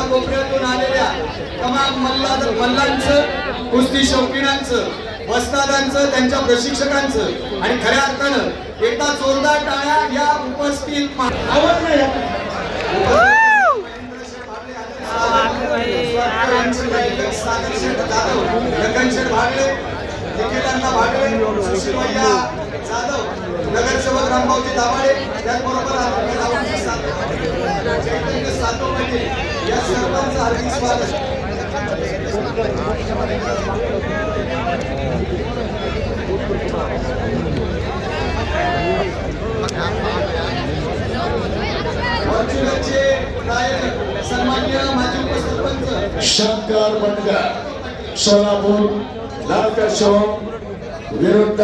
कानाकोपऱ्यातून आलेल्या तमाम मल्लांचं, कुस्ती शौकीनांचं, वस्तादांचं, त्यांच्या प्रशिक्षकांचं आणि खऱ्या अर्थानं एकदा जोरदार टाळ्या या उपस्थित जाधव, नगरसेवक रामभाऊजी दाभाडे, त्याचबरोबर या सर्वांचं हार्दिक स्वागत. सन्माननीय माजी उपसरपंच शंकर बंडगर सोलापूर लालकर चौक विरुद्ध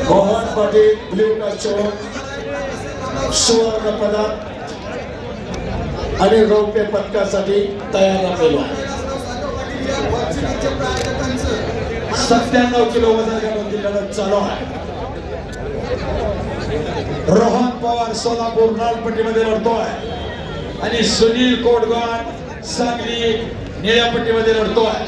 मोहन पाटील ब्ल्यू चौक सुवर्ण पदक आणि रौप्य पदकासाठी तयार राहिला. 97 किलो वजनावरती लढत चालू आहे. रोहन पवार सोलापूर लालपट्टीमध्ये लढतोय आणि सुनील कोटगाड सांगली निळ्या पट्टीमध्ये लढतोय.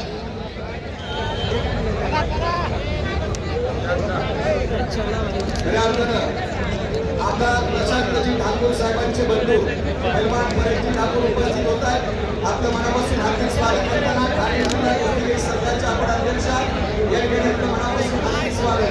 आता प्रशांतजी ठाकूर साहेबांचे बंधू पैलवान परेशजी ठाकूर उपस्थित होत आहेत. आपलं मनापासून हार्दिक स्वागत करताना ठाणे जिल्हा कुस्ती संघाच्या आपण अध्यक्ष या ठिकाणी मनापासून हार्दिक स्वागत.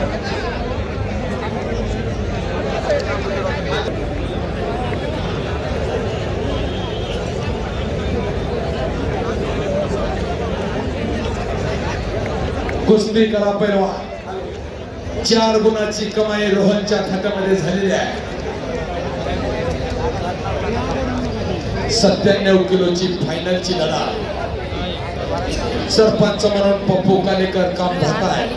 कुस्ती करा पैलवान. 4 गुणाची कमाई रोहनच्या खात्यामध्ये झालेली आहे. 97 किलोची फायनलची लढा. सरपंच म्हणून पप्पू कालेकर काम पाहताय.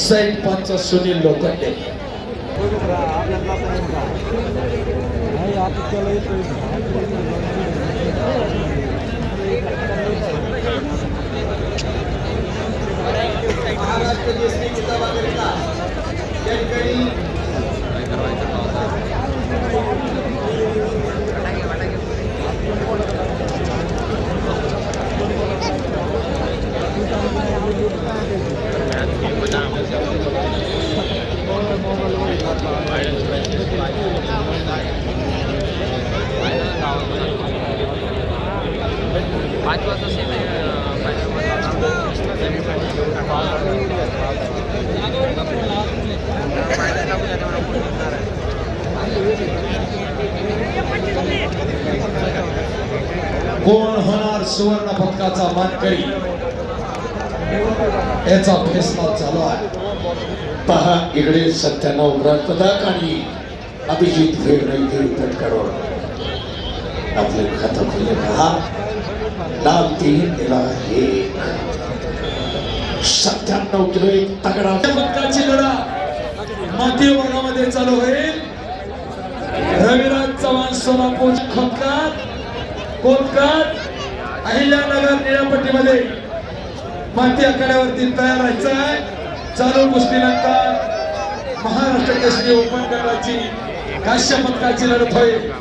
सैट पंच सुनील लोखंडे. महाराष्ट्र केसरी किताबाकरिता या ठिकाणी कोण होणार सुवर्ण पदकाचा मानकरी याचा फैसला चालू आहे. पहा इकडे 97 ग्राम पदक आणि अभिजित फेडणेकर पटकावर आपले खातं खुले पहा. लाल 3 निळा 1. 97 किलो एक तगडा पदकाची लढा माती वर्गामध्ये चालू होईल. रविराज चव्हाण सोलापूर खोदकर कोलकाता अहिल्यानगर निळ्यापट्टीमध्ये माती आखाड्यावरती तयार राहायचं आहे. चालू कुस्तीनंतर महाराष्ट्र केसरी ओपन गटाची काश्य पदकाची लढत होईल.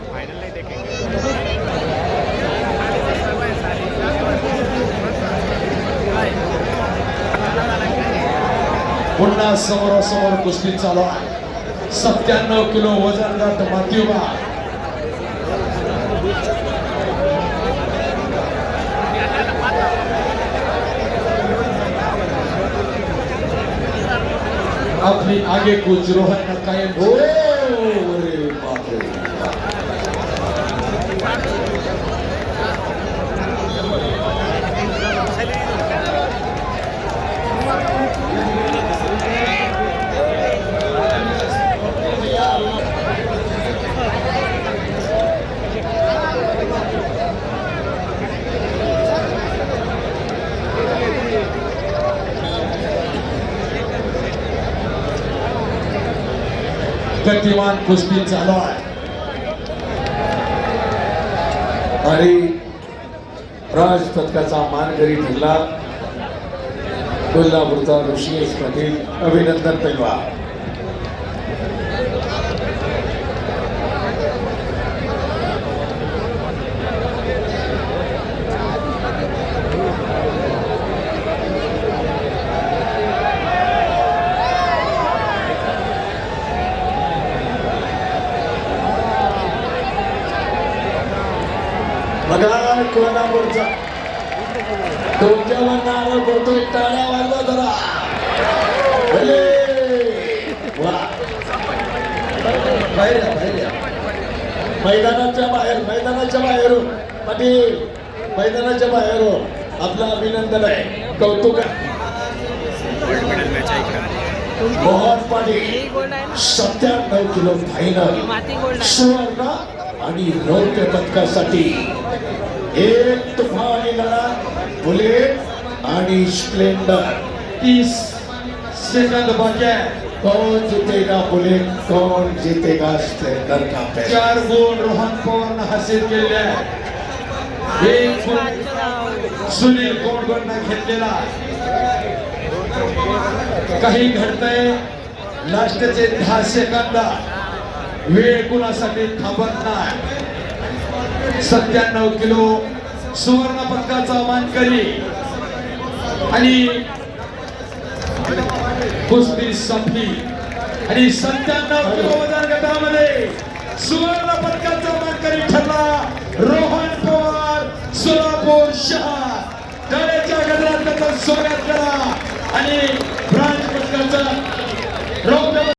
पुन्हा समोरासमोर कुस्ती चालू आहे. 97 किलो वजन गट माती विभाग. अपनी आगे कुछ रोहन कायम हो. गतिमान कुस्ती चालू आहे आणि राज पदकाचा मानकरी ठरला कोल्हापूरचा ऋषिकेश पाटील. अभिनंदन पैलवान. बघा कोल्हापूरचा तुमच्या नारळ करतोय टाळ्या वाजवा जरा भले. वा बाहेर या, बाहेर या. मैदानाच्या बाहेरून पाटील मैदानाच्या बाहेरून आपलं अभिनंदन आहे, कौतुक आहे. मोहन पाटील 97 किलो फायनल सुवर्ण आणि रौप्य पदकासाठी एक तुफानी लढा बुलेट आणि स्प्लेंडर. 30 सेकंद बाकी आहे. कौन जीतेगा बुलेट, कौन जीतेगा स्प्लेंडर का फैसला. 4 गुण रोहन पवारनं हासिल केले आहे. 1 गुण सुनील कोंडगोंडनं घेतलेला. काही घडतंय लास्टचे 10 सेकंद वेळ कुणासाठी थांबत नाही. 97 किलो सुवर्ण पदकाचा मानकरी आणि कुस्ती संपली आणि 97 किलो वजन गटामध्ये सुवर्ण पदकाचा मानकरी ठरला रोहन पवार सोलापूर शहर. टाळ्याच्या गजरात त्याचं स्वागत करा आणि ब्रांच पदकाचा